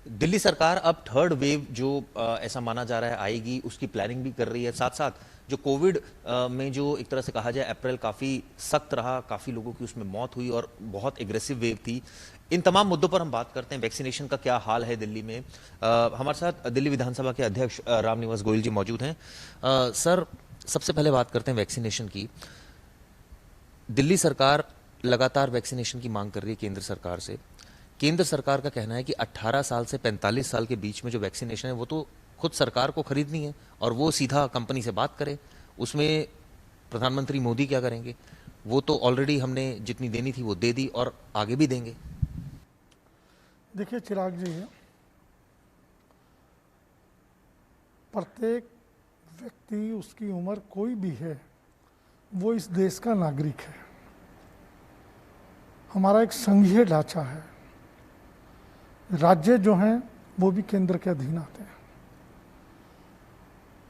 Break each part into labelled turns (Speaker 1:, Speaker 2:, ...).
Speaker 1: दिल्ली सरकार अब third wave जो ऐसा माना जा रहा है आएगी, उसकी प्लानिंग भी कर रही है। साथ साथ जो कोविड में जो एक तरह से कहा जाए अप्रैल काफी सख्त रहा, काफी लोगों की उसमें मौत हुई और बहुत एग्रेसिव वेव थी। इन तमाम मुद्दों पर हम बात करते हैं। वैक्सीनेशन का क्या हाल है दिल्ली में। हमारे साथ दिल्ली विधानसभा के अध्यक्ष रामनिवास गोयल जी मौजूद हैं। सर, सबसे पहले बात करते हैं वैक्सीनेशन की। दिल्ली सरकार लगातार वैक्सीनेशन की मांग कर रही है केंद्र सरकार से। केंद्र सरकार का कहना है कि 18 साल से 45 साल के बीच में जो वैक्सीनेशन है वो तो खुद सरकार को खरीदनी है और वो सीधा कंपनी से बात करे। उसमें प्रधानमंत्री मोदी क्या करेंगे? वो तो ऑलरेडी हमने जितनी देनी थी वो दे दी और आगे भी देंगे।
Speaker 2: देखिए चिराग जी, प्रत्येक व्यक्ति, उसकी उम्र कोई भी है, वो इस देश का नागरिक है। हमारा एक संघीय ढांचा है। राज्य जो हैं वो भी केंद्र के अधीन आते हैं।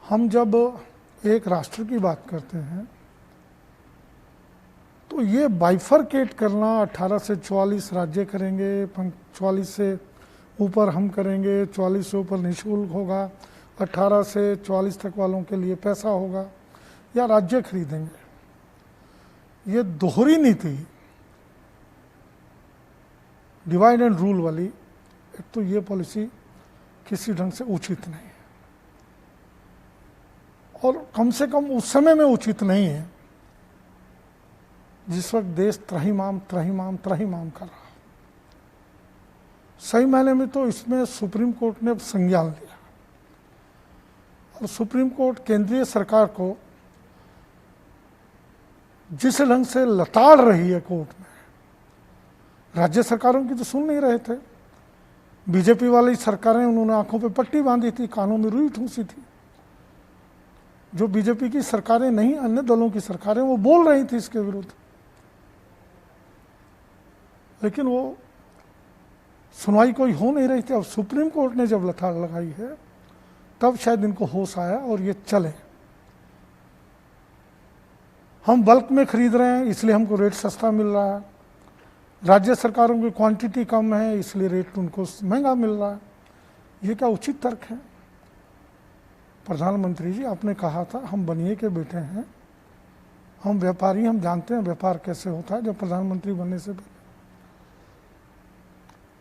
Speaker 2: हम जब एक राष्ट्र की बात करते हैं तो ये बाइफरकेट करना, 18 से 44 राज्य करेंगे, 44 से ऊपर हम करेंगे, 44 से ऊपर निःशुल्क होगा, 18 से 44 तक वालों के लिए पैसा होगा या राज्य खरीदेंगे, ये दोहरी नीति, डिवाइड एंड रूल वाली, एक तो ये पॉलिसी किसी ढंग से उचित नहीं है और कम से कम उस समय में उचित नहीं है जिस वक्त देश त्राहिमाम त्राहिमाम त्राहिमाम कर रहा। सही मायने में तो इसमें सुप्रीम कोर्ट ने संज्ञान लिया और सुप्रीम कोर्ट केंद्रीय सरकार को जिस ढंग से लताड़ रही है कोर्ट में, राज्य सरकारों की तो सुन नहीं रहे थे। बीजेपी वाली सरकारें, उन्होंने आंखों पे पट्टी बांधी थी, कानों में रुई ठूंसी थी। जो बीजेपी की सरकारें नहीं, अन्य दलों की सरकारें, वो बोल रही थी इसके विरुद्ध, लेकिन वो सुनवाई कोई हो नहीं रही थी। अब सुप्रीम कोर्ट ने जब लताड़ लगाई है तब शायद इनको होश आया और ये चले। हम बल्क में खरीद रहे हैं इसलिए हमको रेट सस्ता मिल रहा है, राज्य सरकारों की क्वांटिटी कम है इसलिए रेट उनको महंगा मिल रहा है। ये क्या उचित तर्क है? प्रधानमंत्री जी, आपने कहा था हम बनिए के बेटे हैं, हम व्यापारी, हम जानते हैं व्यापार कैसे होता है। जब प्रधानमंत्री बनने से पहले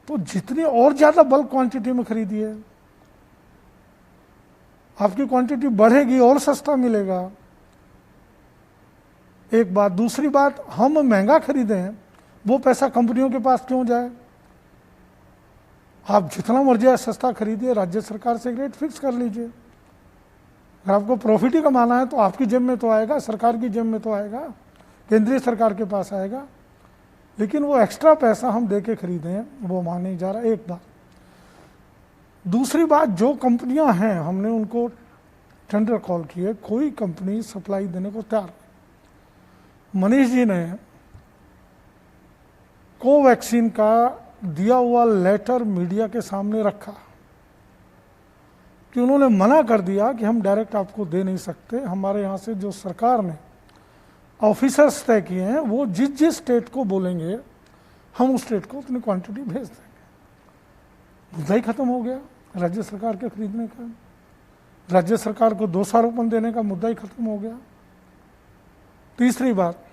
Speaker 2: तो जितनी और ज्यादा बल्क क्वांटिटी में खरीदिए, आपकी क्वांटिटी बढ़ेगी और सस्ता मिलेगा। एक बात। दूसरी बात, हम महंगा खरीदे हैं, वो पैसा कंपनियों के पास क्यों जाए? आप जितना मर्जी सस्ता खरीदिए, राज्य सरकार से रेट फिक्स कर लीजिए। अगर आपको प्रॉफिट ही कमाना है तो आपकी जेब में तो आएगा, सरकार की जेब में तो आएगा, केंद्रीय सरकार के पास आएगा। लेकिन वो एक्स्ट्रा पैसा हम दे के खरीदे हैं, वो वहाँ नहीं जा रहा। एक बात। दूसरी बात, जो कंपनियां हैं हमने उनको टेंडर कॉल किए, कोई कंपनी सप्लाई देने को तैयार नहीं। मनीष जी ने कोवैक्सीन का दिया हुआ लेटर मीडिया के सामने रखा कि उन्होंने मना कर दिया कि हम डायरेक्ट आपको दे नहीं सकते। हमारे यहाँ से जो सरकार ने ऑफिसर्स तय किए हैं वो जिस जिस स्टेट को बोलेंगे हम उस स्टेट को उतनी क्वांटिटी भेज देंगे। मुद्दा ही खत्म हो गया राज्य सरकार के खरीदने का। राज्य सरकार को दोषारोपण देने का मुद्दा ही खत्म हो गया। तीसरी बात,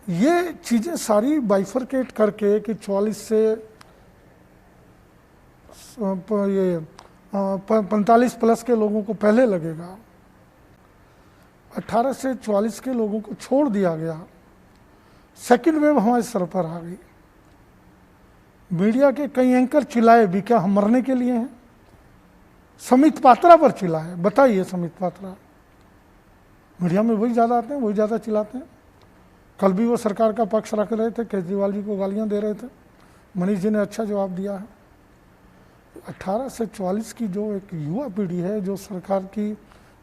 Speaker 2: ये चीजें सारी बाइफरकेट करके कि 44 से ये 45 प्लस के लोगों को पहले लगेगा, 18 से 44 के लोगों को छोड़ दिया गया। सेकंड वेव हमारे सर पर आ गई। मीडिया के कई एंकर चिल्लाए भी, क्या हम मरने के लिए हैं? समित पात्रा पर चिल्लाए। बताइए, समित पात्रा, मीडिया में वही ज़्यादा आते हैं, वही ज़्यादा चिल्लाते हैं। कल भी वो सरकार का पक्ष रख रहे थे, केजरीवाल जी को गालियां दे रहे थे। मनीष जी ने अच्छा जवाब दिया है। 18 से 44 की जो एक युवा पीढ़ी है, जो सरकार की,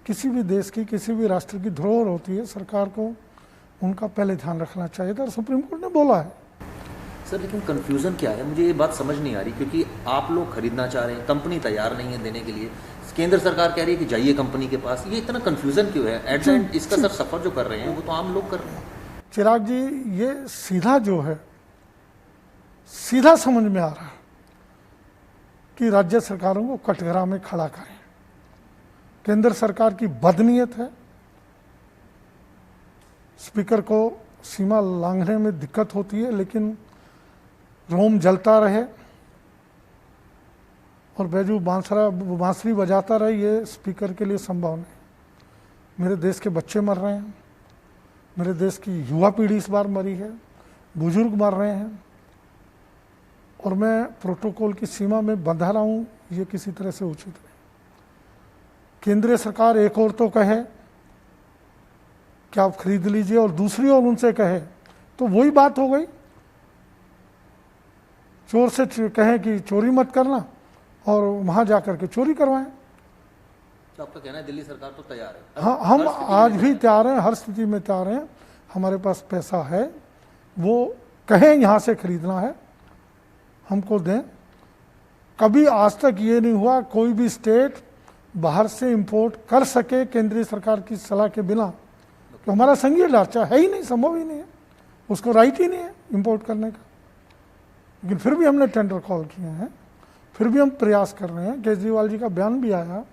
Speaker 2: किसी भी देश की, किसी भी राष्ट्र की धरोहर होती है, सरकार को उनका पहले ध्यान रखना चाहिए था और सुप्रीम कोर्ट ने बोला है।
Speaker 1: सर, लेकिन कंफ्यूजन क्या है? मुझे ये बात समझ नहीं आ रही, क्योंकि आप लोग खरीदना चाह रहे हैं, कंपनी तैयार नहीं है देने के लिए, केंद्र सरकार कह रही है कि जाइए कंपनी के पास। ये इतना कंफ्यूजन क्यों है? एट द एंड इसका सर सफर जो कर रहे हैं वो तो आम लोग कर रहे हैं।
Speaker 2: चिराग जी, ये सीधा जो है, सीधा समझ में आ रहा है। कि राज्य सरकारों को कटघरा में खड़ा करें। केंद्र सरकार की बदनीयत है, स्पीकर को सीमा लांघने में दिक्कत होती है, लेकिन रोम जलता रहे और बैजू बांसुरी बजाता रहे, ये स्पीकर के लिए संभव नहीं। मेरे देश के बच्चे मर रहे हैं, मेरे देश की युवा पीढ़ी इस बार मरी है, बुजुर्ग मर रहे हैं, और मैं प्रोटोकॉल की सीमा में बंधा रहा हूँ, ये किसी तरह से उचित नहीं। केंद्रीय सरकार एक और तो कहे कि आप खरीद लीजिए और दूसरी ओर उनसे कहे, तो वही बात हो गई, चोर से कहें कि चोरी मत करना और वहां जाकर के चोरी करवाएं।
Speaker 1: तो आपका कहना है दिल्ली सरकार तो तैयार है?
Speaker 2: हाँ, हम आज भी तैयार हैं, हर स्थिति में तैयार हैं। हमारे पास पैसा है, वो कहें यहाँ से खरीदना है हमको दें। कभी आज तक ये नहीं हुआ कोई भी स्टेट बाहर से इंपोर्ट कर सके केंद्रीय सरकार की सलाह के बिना, तो हमारा संघीय ढांचा है ही नहीं, संभव ही नहीं है, उसको राइट ही नहीं है इंपोर्ट करने का। लेकिन फिर भी हमने टेंडर कॉल किए हैं, फिर भी हम प्रयास कर रहे हैं। केजरीवाल जी का बयान भी आया,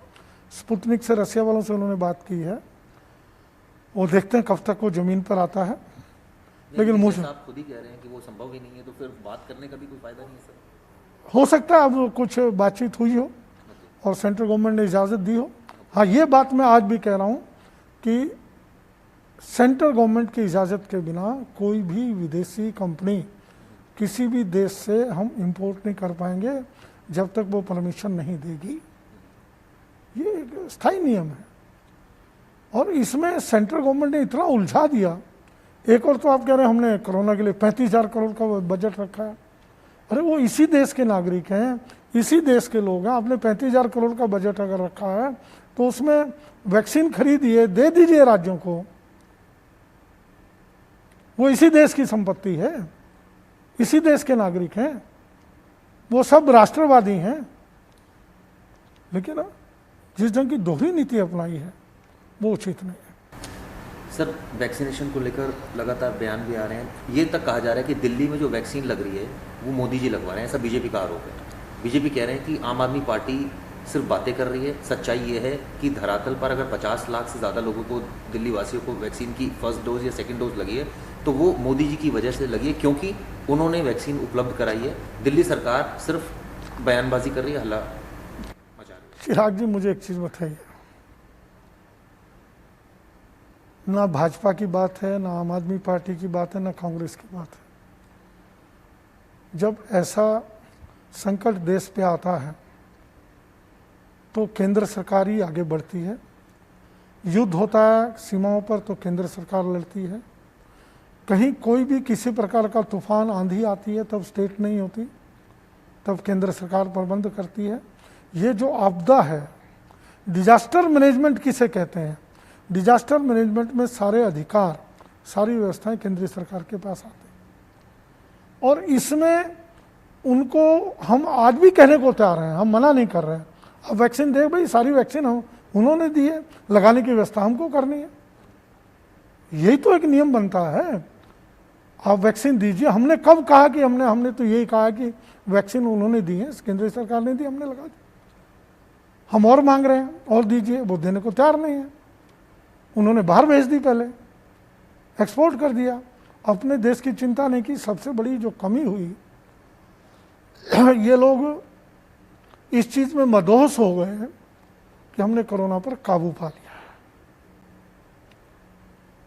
Speaker 2: स्पुतनिक से रसिया वालों से उन्होंने बात की है, वो देखते हैं कब तक वो जमीन पर आता है। लेकिन मुझे
Speaker 1: आप खुद ही कह रहे हैं कि वो संभव ही नहीं है, तो फिर बात करने का भी कोई फायदा नहीं है सर।
Speaker 2: हो सकता है अब कुछ बातचीत हुई हो और सेंट्रल गवर्नमेंट ने इजाज़त दी हो। हाँ, ये बात मैं आज भी कह रहा हूँ कि सेंट्रल गवर्नमेंट की इजाज़त के बिना कोई भी विदेशी कंपनी किसी भी देश से हम इंपोर्ट नहीं कर पाएंगे जब तक वो परमिशन नहीं देगी। ये एक स्थायी नियम है, और इसमें सेंट्रल गवर्नमेंट ने इतना उलझा दिया। एक और तो आप कह रहे हैं हमने कोरोना के लिए 35,000 करोड़ का बजट रखा है। अरे वो इसी देश के नागरिक हैं, इसी देश के लोग हैं। आपने 35,000 करोड़ का बजट अगर रखा है तो उसमें वैक्सीन खरीदिए, दे दीजिए राज्यों को। वो इसी देश की संपत्ति है, इसी देश के नागरिक हैं, वो सब राष्ट्रवादी हैं। लेकिन जिस ढंग की दोहरी नीति अपनाई है वो उचित नहीं है।
Speaker 1: सर, वैक्सीनेशन को लेकर लगातार बयान भी आ रहे हैं, ये तक कहा जा रहा है कि दिल्ली में जो वैक्सीन लग रही है वो मोदी जी लगवा रहे हैं, ऐसा बीजेपी का आरोप है। बीजेपी कह रहे हैं कि आम आदमी पार्टी सिर्फ बातें कर रही है। सच्चाई ये है कि धरातल पर अगर 50 लाख से ज़्यादा लोगों को, दिल्ली वासियों को वैक्सीन की फर्स्ट डोज या सेकंड डोज लगी है, तो वो मोदी जी की वजह से लगी है, क्योंकि उन्होंने वैक्सीन उपलब्ध कराई है। दिल्ली सरकार सिर्फ बयानबाजी कर रही है, हल्ला मचा रही है।
Speaker 2: चिराग जी, मुझे एक चीज़ बताइए, ना भाजपा की बात है, ना आम आदमी पार्टी की बात है, ना कांग्रेस की बात है। जब ऐसा संकट देश पे आता है तो केंद्र सरकार ही आगे बढ़ती है। युद्ध होता है सीमाओं पर तो केंद्र सरकार लड़ती है। कहीं कोई भी किसी प्रकार का तूफान, आंधी आती है तब स्टेट नहीं होती, तब केंद्र सरकार प्रबंध करती है। ये जो आपदा है, डिजास्टर मैनेजमेंट किसे कहते हैं? डिजास्टर मैनेजमेंट में सारे अधिकार, सारी व्यवस्थाएं केंद्रीय सरकार के पास आती हैं, और इसमें उनको हम आज भी कहने को तैयार हैं, हम मना नहीं कर रहे हैं। अब वैक्सीन दे भाई, सारी वैक्सीन हम उन्होंने दी है, लगाने की व्यवस्था हमको करनी है। यही तो एक नियम बनता है, आप वैक्सीन दीजिए। हमने कब कहा कि हमने तो यही कहा कि वैक्सीन उन्होंने दी है, केंद्र सरकार ने दी, हमने लगा दी। हम और मांग रहे हैं और दीजिए, वो देने को तैयार नहीं है। उन्होंने बाहर भेज दी, पहले एक्सपोर्ट कर दिया, अपने देश की चिंता नहीं की। सबसे बड़ी जो कमी हुई, ये लोग इस चीज में मदहोश हो गए कि हमने कोरोना पर काबू पा लिया।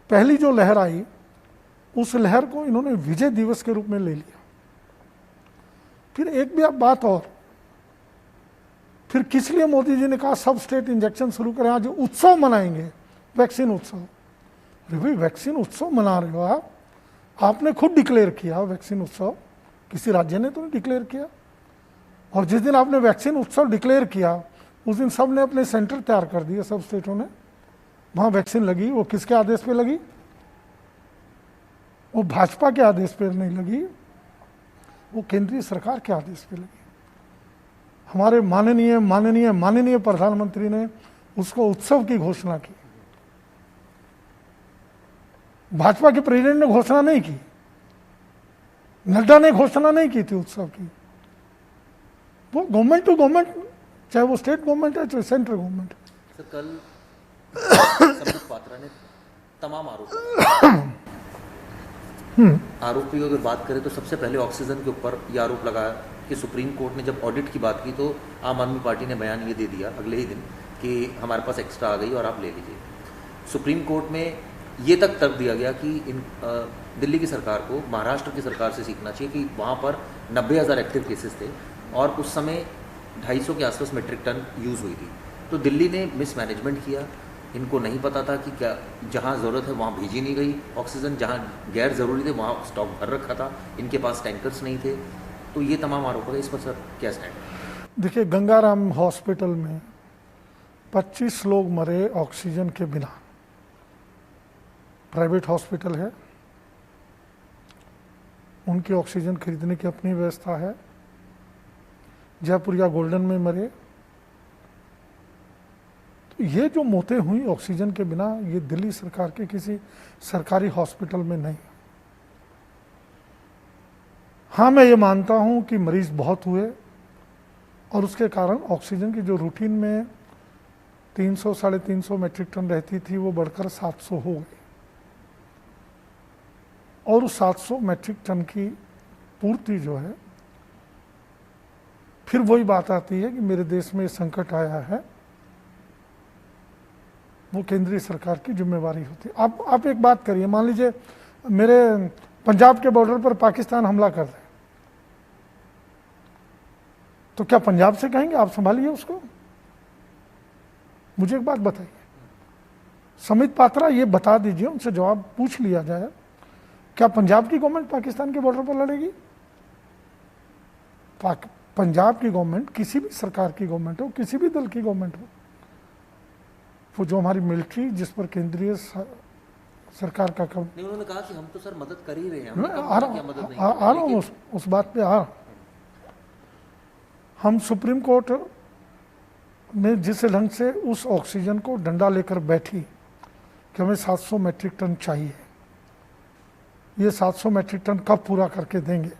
Speaker 2: पहली जो लहर आई, उस लहर को इन्होंने विजय दिवस के रूप में ले लिया। फिर एक भी अब बात और, फिर किस लिए मोदी जी ने कहा सब स्टेट इंजेक्शन शुरू करें, आज उत्सव मनाएंगे, वैक्सीन उत्सव। अरे भाई, वैक्सीन उत्सव मना रहे हो आप, आपने खुद डिक्लेयर किया वैक्सीन उत्सव, किसी राज्य ने तो नहीं डिक्लेयर किया। और जिस दिन आपने वैक्सीन उत्सव डिक्लेयर किया, उस दिन सब ने अपने सेंटर तैयार कर दिए, सब स्टेटों ने, वहां वैक्सीन लगी। वो किसके आदेश पे लगी? वो भाजपा के आदेश पर नहीं लगी, वो केंद्रीय सरकार के आदेश पे लगी। हमारे माननीय माननीय माननीय प्रधानमंत्री ने उसको उत्सव की घोषणा की। भाजपा के प्रेसिडेंट ने घोषणा नहीं की, नड्डा ने घोषणा नहीं की थी उत्सव की। वो गवर्नमेंट टू गवर्नमेंट, चाहे वो स्टेट गवर्नमेंट है चाहे सेंट्रल गवर्नमेंट है।
Speaker 1: सर कल संबित पात्रा ने तमाम आरोपियों की अगर बात करें तो सबसे पहले ऑक्सीजन के ऊपर यह आरोप लगाया कि सुप्रीम कोर्ट ने जब ऑडिट की बात की तो आम आदमी पार्टी ने बयान ये दे दिया अगले ही दिन कि हमारे पास एक्स्ट्रा आ गई और आप ले लीजिए। सुप्रीम कोर्ट में ये तक तर्क दिया गया कि दिल्ली की सरकार को महाराष्ट्र की सरकार से सीखना चाहिए कि वहाँ पर 90,000 एक्टिव केसेस थे और उस समय 250 के आसपास मेट्रिक टन यूज़ हुई थी। तो दिल्ली ने मिसमैनेजमेंट किया, इनको नहीं पता था कि क्या जहाँ ज़रूरत है वहाँ भेजी नहीं गई ऑक्सीजन, जहाँ गैर ज़रूरी थे वहाँ स्टॉक भर रखा था, इनके पास टैंकर्स नहीं थे। तो ये तमाम आरोप है, इस पर सर क्या स्टैंड?
Speaker 2: देखिए, गंगाराम हॉस्पिटल में 25 लोग मरे ऑक्सीजन के बिना। प्राइवेट हॉस्पिटल है, उनकी ऑक्सीजन खरीदने की अपनी व्यवस्था है। जयपुर या गोल्डन में मरे। तो ये जो मौतें हुई ऑक्सीजन के बिना, ये दिल्ली सरकार के किसी सरकारी हॉस्पिटल में नहीं। हाँ, मैं ये मानता हूँ कि मरीज बहुत हुए और उसके कारण ऑक्सीजन की जो रूटीन में 300 साढ़े 300 मेट्रिक टन रहती थी वो बढ़कर 700 हो गई और उस 700 मेट्रिक टन की पूर्ति जो है, फिर वही बात आती है कि मेरे देश में संकट आया है, वो केंद्रीय सरकार की जिम्मेवारी होती है। आप एक बात करिए, मान लीजिए मेरे पंजाब के बॉर्डर पर पाकिस्तान हमला कर रहे, तो क्या पंजाब से कहेंगे आप संभालिए उसको? मुझे एक बात बताइए, समित पात्रा ये बता दीजिए, उनसे जवाब पूछ लिया जाए, क्या पंजाब की गवर्नमेंट पाकिस्तान के बॉर्डर पर लड़ेगी? पंजाब की गवर्नमेंट, किसी भी सरकार की गवर्नमेंट हो, किसी भी दल की गवर्नमेंट हो, वो जो हमारी मिलिट्री जिस पर केंद्रीय सरकार का काम,
Speaker 1: नहीं, उन्होंने कहा कि हम तो सर मदद कर ही रहे हैं,
Speaker 2: आ रहा हूँ उस बात पे आ रहा हूँ। हम सुप्रीम कोर्ट में जिस ढंग से उस ऑक्सीजन को डंडा लेकर बैठी कि हमें 700 मेट्रिक टन चाहिए, ये 700 मेट्रिक टन कब पूरा करके देंगे?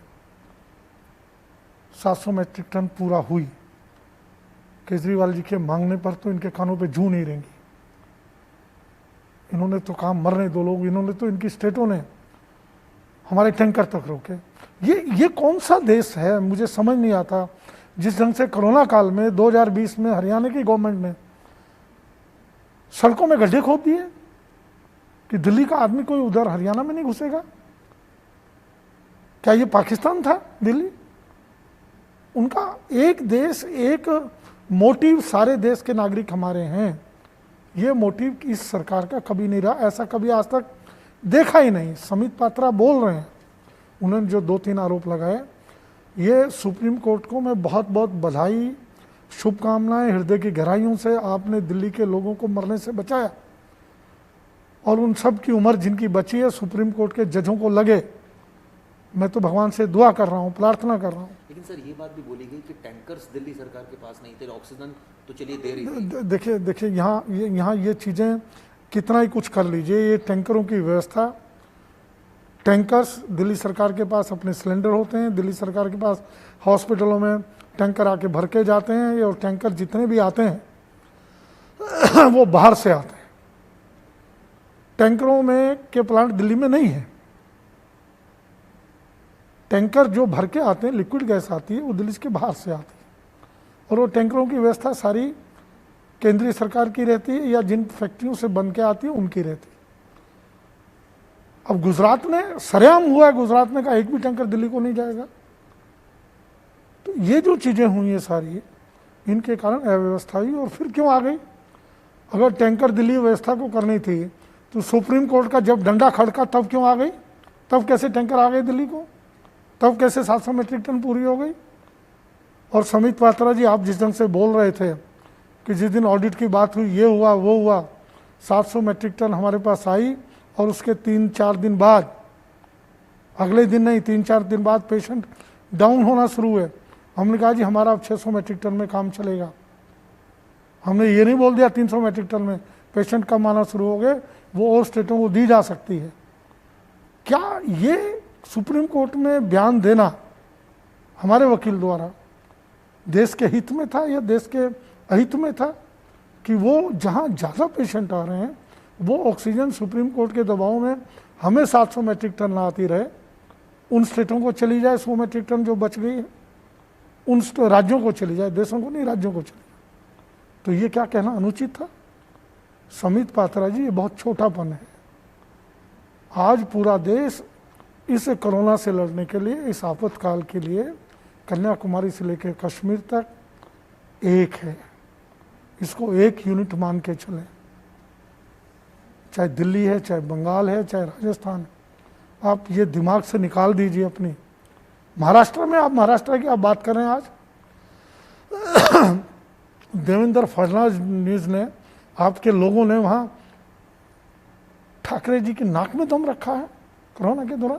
Speaker 2: 700 मेट्रिक टन पूरा हुई। केजरीवाल जी के मांगने पर तो इनके कानों पे जू नहीं रहेंगी। इन्होंने तो कहा मरने दो लोग, इन्होंने तो, इनकी स्टेटों ने हमारे टैंकर तक रोके। ये कौन सा देश है, मुझे समझ नहीं आता। जिस ढंग से कोरोना काल में 2020 में हरियाणा की गवर्नमेंट ने सड़कों में गड्ढे खोद दिए कि दिल्ली का आदमी कोई उधर हरियाणा में नहीं घुसेगा। क्या ये पाकिस्तान था दिल्ली? उनका एक देश एक मोटिव, सारे देश के नागरिक हमारे हैं, ये मोटिव इस सरकार का कभी नहीं रहा। ऐसा कभी आज तक देखा ही नहीं। समित पात्रा बोल रहे हैं, उन्होंने जो 2-3 आरोप लगाए, ये सुप्रीम कोर्ट को मैं बहुत बहुत बधाई, शुभकामनाएं, हृदय की गहराइयों से आपने दिल्ली के लोगों को मरने से बचाया और उन सब की उम्र जिनकी बची है सुप्रीम कोर्ट के जजों को लगे। मैं तो भगवान से दुआ कर रहा हूँ, प्रार्थना कर रहा हूँ।
Speaker 1: लेकिन सर ये बात भी बोली गई कि टैंकर्स दिल्ली सरकार के पास नहीं थे, ऑक्सीजन तो चलिए दे रही थी।
Speaker 2: देखिए यहाँ ये चीज़ें कितना ही कुछ कर लीजिए, ये टैंकरों की व्यवस्था, टैंकर्स दिल्ली सरकार के पास अपने सिलेंडर होते हैं, दिल्ली सरकार के पास हॉस्पिटलों में टैंकर आके भर के जाते हैं, और टैंकर जितने भी आते हैं वो बाहर से आते हैं। टैंकरों में के प्लांट दिल्ली में नहीं है। टैंकर जो भर के आते हैं, लिक्विड गैस आती है, वो दिल्ली के बाहर से आती है और वो टैंकरों की व्यवस्था सारी केंद्रीय सरकार की रहती है या जिन फैक्ट्रियों से बन के आती है उनकी रहती है। अब गुजरात में सरेआम हुआ है, गुजरात में का एक भी टैंकर दिल्ली को नहीं जाएगा। तो ये जो चीज़ें हुई हैं सारी, इनके कारण अव्यवस्था हुई। और फिर क्यों आ गई? अगर टैंकर दिल्ली व्यवस्था को करनी थी तो सुप्रीम कोर्ट का जब डंडा खड़का तब क्यों आ गई? तब कैसे टैंकर आ गए दिल्ली को? तब कैसे 700 मेट्रिक टन पूरी हो गई? और समित पात्रा जी, आप जिस ढंग से बोल रहे थे कि जिस दिन ऑडिट की बात हुई, ये हुआ वो हुआ, 700 मेट्रिक टन हमारे पास आई और उसके 3-4 दिन बाद, अगले दिन नहीं 3-4 दिन बाद पेशेंट डाउन होना शुरू हुए। हमने कहा जी हमारा अब 600 मेट्रिक टन में काम चलेगा। हमने ये नहीं बोल दिया 300 मेट्रिक टन में पेशेंट कम आना शुरू हो गए, वो और स्टेटों को दी जा सकती है। क्या ये सुप्रीम कोर्ट में बयान देना हमारे वकील द्वारा देश के हित में था या देश के अहित में था कि वो जहाँ ज़्यादा पेशेंट आ रहे हैं वो ऑक्सीजन सुप्रीम कोर्ट के दबाव में हमें 700 मेट्रिक टन ना आती रहे, उन स्टेटों को चली जाए 100 मेट्रिक टन जो बच गई है, उन राज्यों को चली जाए, देशों को नहीं, राज्यों को चली जाए। तो ये क्या कहना अनुचित था? समित पात्रा जी, ये बहुत छोटापन है। आज पूरा देश इस कोरोना से लड़ने के लिए, इस आपातकाल के लिए कन्याकुमारी से लेकर कश्मीर तक एक है। इसको एक यूनिट मान के चलें, चाहे दिल्ली है, चाहे बंगाल है, चाहे राजस्थान है। आप ये दिमाग से निकाल दीजिए अपनी। महाराष्ट्र में, आप महाराष्ट्र की आप बात करें, आज देवेंद्र फडणवीस ने, आपके लोगों ने वहाँ ठाकरे जी की नाक में दम रखा है कोरोना के दौरान।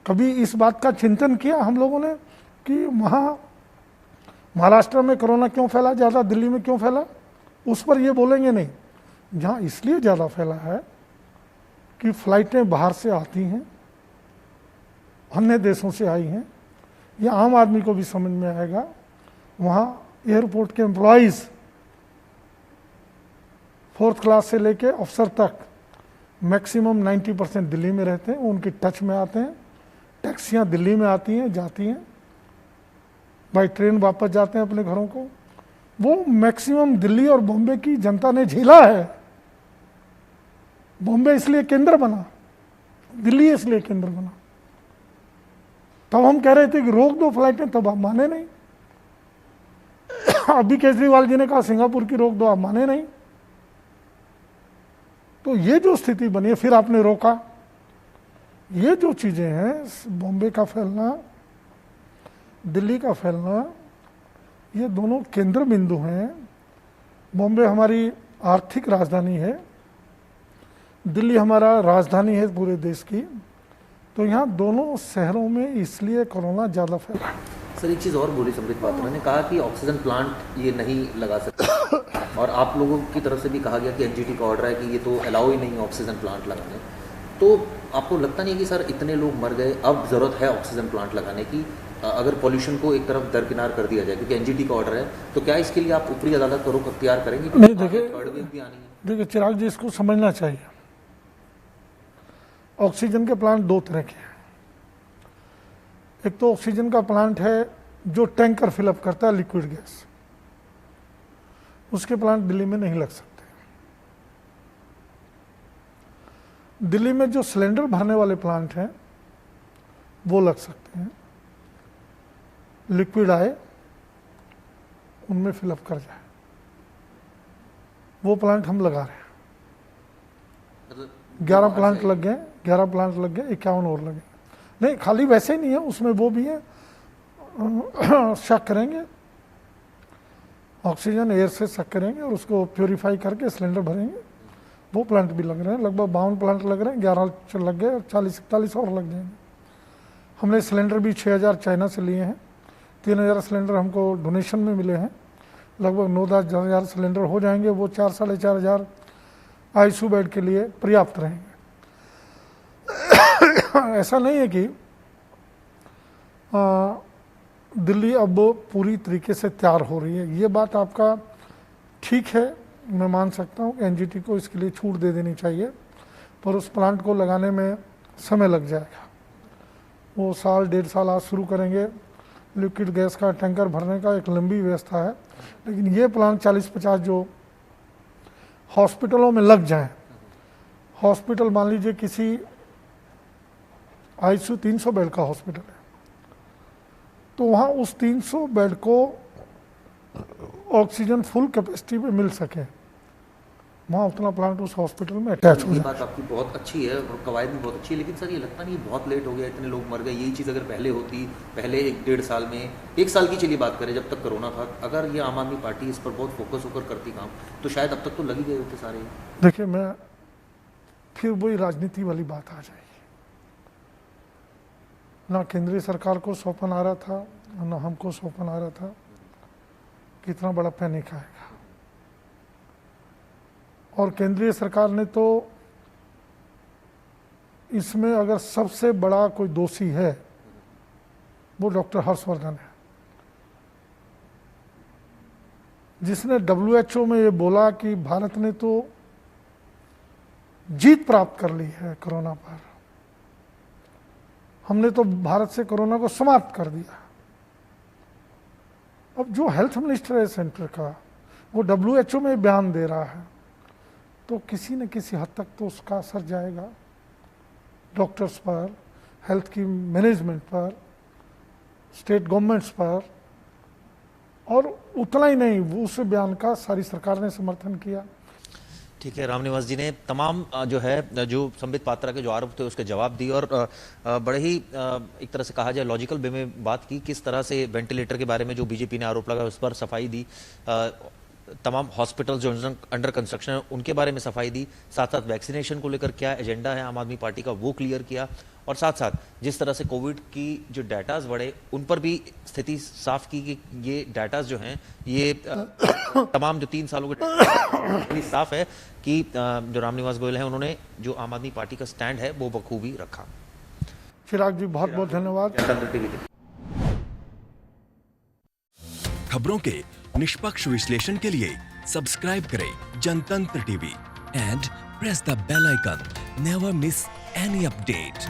Speaker 2: कभी इस बात का चिंतन किया हम लोगों ने कि वहाँ महाराष्ट्र में कोरोना क्यों फैला ज़्यादा, दिल्ली में क्यों फैला? उस पर ये बोलेंगे नहीं। जहाँ इसलिए ज़्यादा फैला है कि फ्लाइटें बाहर से आती हैं, अन्य देशों से आई हैं, ये आम आदमी को भी समझ में आएगा। वहाँ एयरपोर्ट के एम्प्लॉइज़ 4th क्लास से लेके अफसर तक मैक्सिमम 90% दिल्ली में रहते हैं, उनके टच में आते हैं। टैक्सियाँ दिल्ली में आती हैं, जाती हैं, बाई ट्रेन वापस जाते हैं अपने घरों को। वो मैक्सिमम दिल्ली और बॉम्बे की जनता ने झेला है। बॉम्बे इसलिए केंद्र बना, दिल्ली इसलिए केंद्र बना। तब हम कह रहे थे कि रोक दो फ्लाइटें, तब आप माने नहीं। अभी केजरीवाल जी ने कहा सिंगापुर की रोक दो, आप माने नहीं। तो ये जो स्थिति बनी है, फिर आपने रोका। ये जो चीज़ें हैं, बॉम्बे का फैलना, दिल्ली का फैलना, ये दोनों केंद्र बिंदु हैं। बॉम्बे हमारी आर्थिक राजधानी है, दिल्ली हमारा राजधानी है पूरे देश की। तो यहाँ दोनों शहरों में इसलिए कोरोना ज़्यादा फैला।
Speaker 1: सर एक चीज़ और बोली संबित पात्रा ने, कहा कि ऑक्सीजन प्लांट ये नहीं लगा सकते और आप लोगों की तरफ से भी कहा गया कि एनजीटी का ऑर्डर है कि ये तो अलाउ ही नहीं है ऑक्सीजन प्लांट लगाने। तो आपको लगता नहीं है कि सर इतने लोग मर गए, अब ज़रूरत है ऑक्सीजन प्लांट लगाने की? अगर पॉल्यूशन को एक तरफ दरकिनार कर दिया जाए, क्योंकि एनजीटी का ऑर्डर है, तो क्या इसके लिए आप ऊपरी अदालत का रुख अख्तियार करेंगे?
Speaker 2: नहीं, देखिए
Speaker 1: थर्ड वेव भी आनी है।
Speaker 2: देखिए चिराग जी, इसको समझना चाहिए। ऑक्सीजन के प्लांट दो तरह के हैं। एक तो ऑक्सीजन का प्लांट है जो टैंकर फिलअप करता है लिक्विड गैस, उसके प्लांट दिल्ली में नहीं लग सकते। दिल्ली में जो सिलेंडर भरने वाले प्लांट हैं वो लग सकते हैं। लिक्विड आए, उनमें फिलअप कर जाए, वो प्लांट हम लगा रहे हैं। 11 प्लांट लग गए, 11 प्लांट लग गए, 51 और लगे। नहीं, खाली वैसे ही नहीं है, उसमें वो भी है, शक करेंगे, ऑक्सीजन एयर से शक करेंगे और उसको प्योरीफाई करके सिलेंडर भरेंगे। वो प्लांट भी लग रहे हैं, लगभग 52 प्लांट लग रहे हैं, 11 लग गए, 40-41 और लग जाएंगे। हमने सिलेंडर भी 6000 चाइना से लिए हैं, 3000 सिलेंडर हमको डोनेशन में मिले हैं, लगभग 9-10 हज़ार सिलेंडर हो जाएंगे। वो 4-4.5 हज़ार आईसीयू बेड के लिए पर्याप्त रहेंगे। ऐसा नहीं है कि दिल्ली अब पूरी तरीके से तैयार हो रही है। ये बात आपका ठीक है, मैं मान सकता हूँ कि एनजीटी को इसके लिए छूट दे देनी चाहिए, पर उस प्लांट को लगाने में समय लग जाएगा। वो 1-1.5 साल आज शुरू करेंगे। लिक्विड गैस का टैंकर भरने का एक लंबी व्यवस्था है, लेकिन ये प्लांट 40-50 जो हॉस्पिटलों में लग जाएं, हॉस्पिटल मान लीजिए किसी आईसीयू 300 बेड का हॉस्पिटल है, तो वहाँ उस 300 बेड को ऑक्सीजन फुल कैपेसिटी पे मिल सके, वहाँ उतना प्लांट उस हॉस्पिटल में अटैच हो जाए।
Speaker 1: बात आपकी बहुत अच्छी है और कवायद भी बहुत अच्छी है, लेकिन सर ये लगता नहीं बहुत लेट हो गया, इतने लोग मर गए। यही चीज़ अगर पहले होती, पहले 1-1.5 साल में, 1 साल की चलिए बात करें जब तक कोरोना था, अगर ये आम आदमी पार्टी इस पर बहुत फोकस होकर करती काम, तो शायद अब तक तो लग ही गए होते सारे।
Speaker 2: देखिए, मैं फिर वही राजनीति वाली बात आ जाएगी। ना केंद्रीय सरकार को सौंपन आ रहा था, ना हमको सौंपन आ रहा था, कितना बड़ा पैनिक आएगा। और केंद्रीय सरकार ने तो इसमें अगर सबसे बड़ा कोई दोषी है वो डॉक्टर हर्षवर्धन है, जिसने WHO में ये बोला कि भारत ने तो जीत प्राप्त कर ली है कोरोना पर, हमने तो भारत से कोरोना को समाप्त कर दिया। अब जो हेल्थ मिनिस्टर है सेंटर का, वो WHO में बयान दे रहा है, तो किसी न किसी हद तक तो उसका असर जाएगा डॉक्टर्स पर, हेल्थ की मैनेजमेंट पर, स्टेट गवर्नमेंट्स पर। और उतना ही नहीं, वो उस बयान का सारी सरकार ने समर्थन किया।
Speaker 1: ठीक है, रामनिवास जी ने तमाम जो है जो संबित पात्रा के जो आरोप थे उसके जवाब दिए और बड़े ही एक तरह से कहा जाए लॉजिकल वे में बात की, किस तरह से वेंटिलेटर के बारे में जो बीजेपी ने आरोप लगाया उस पर सफाई दी, तमाम हॉस्पिटल जो अंडर कंस्ट्रक्शन है उनके बारे में सफाई दी, साथ साथ वैक्सीनेशन को लेकर क्या एजेंडा है आम आदमी पार्टी का वो क्लियर किया, और साथ साथ जिस तरह से कोविड की जो डाटाज बढ़े उन पर भी स्थिति साफ की कि ये डाटाज जो हैं ये तमाम जो 3 सालों के साफ है कि जो रामनिवास गोयल हैं उन्होंने जो आम आदमी पार्टी का स्टैंड है वो बखूबी रखा।
Speaker 2: चिराग जी बहुत बहुत धन्यवाद।
Speaker 3: खबरों के निष्पक्ष विश्लेषण के लिए सब्सक्राइब करें Janatantra TV and press the bell icon. Never miss any update.